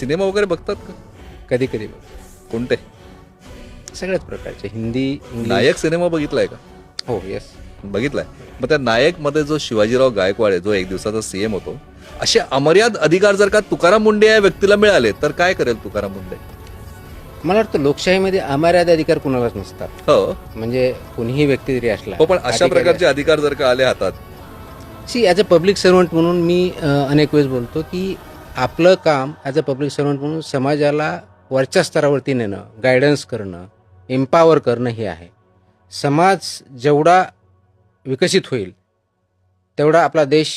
Cinema वगैरे बघतात का? कधी कधी कोणते? सगळ्याच प्रकारचे, हिंदी, इंग्लिश. नायक सिनेमा बघितलाय का? हो, येस. बघितलाय. मग त्या नायक मध्ये जो शिवाजीराव गायकवाड आहे, जो एक दिवसाचा सीएम होतो, असे अमर्याद अधिकार जर का तुकाराम मुंडे या व्यक्तीला मिळाले तर काय करेल तुकाराम मुंडे? मला वाटतं लोकशाहीमध्ये अमर्याद अधिकार कुणालाच नसतात. हो म्हणजे कोणीही व्यक्ती जरी असला, हो, पण अशा प्रकारचे अधिकार जर का आले हातात, ॲज अ पब्लिक सर्वंट म्हणून मी अनेक वेळेस बोलतो की आपलं काम ॲज अ पब्लिक सर्वंट म्हणून समाजाला वरच्या स्तरावरती नेणं, गायडन्स करणं, एम्पावर करणं हे आहे. समाज जेवढा विकसित होईल तेवढा आपला देश,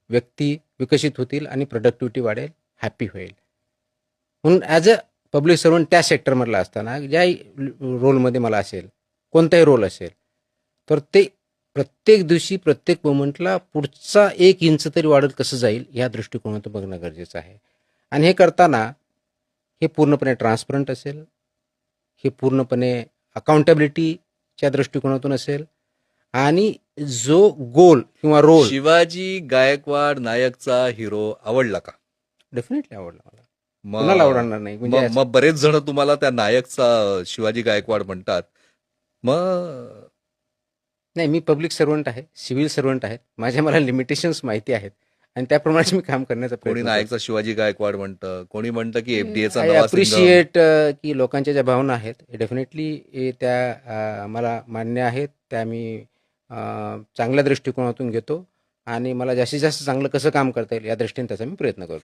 व्यक्ती विकसित होतील आणि प्रोडक्टिव्हिटी वाढेल, हॅपी होईल. म्हणून ॲज अ पब्लिक सर्वंट त्या सेक्टरमधला असताना ज्याही रोलमध्ये मला असेल, कोणताही रोल असेल, तर ते प्रत्येक दिवशी प्रत्येक मोमेंटला पुढचा 1 इंच तरी वाढत कसं जाईल ह्या दृष्टिकोनातून बघणं गरजेचं आहे. आणि हे करताना हे पूर्णपणे ट्रान्सपरंट असेल, हे पूर्णपणे अकाउंटेबिलिटीच्या दृष्टिकोनातून असेल आणि जो गोल किंवा रोल शिवाजी गायकवाड नायकचा हिरो आवडला का? डेफिनेटली आवडला मला. कुणाला आवडणार नाही? म्हणजे मग बरेच जण तुम्हाला त्या नायकचा शिवाजी गायकवाड म्हणतात. मग नाही, मी पब्लिक सर्वंट आहे, सिव्हिल सर्वंट आहे. मला लिमिटेशन्स माहिती आहेत आणि त्याप्रमाणे मी काम करण्याचा कोणी प्रयत्न नायकचा शिवाजी गायकवाड म्हणतं, कोणी म्हणतं की एफडीएचा आय नवा सिंघम. अप्रिशिएट की लोकांच्या ज्या भावना आहेत डेफिनेटली त्या मला मान्य आहेत. त्या मी चांगल्या दृष्टिकोनातून घेतो आणि मला जास्तीत जास्त चांगलं कसं काम करता येईल या दृष्टीने त्याचा मी प्रयत्न करतो.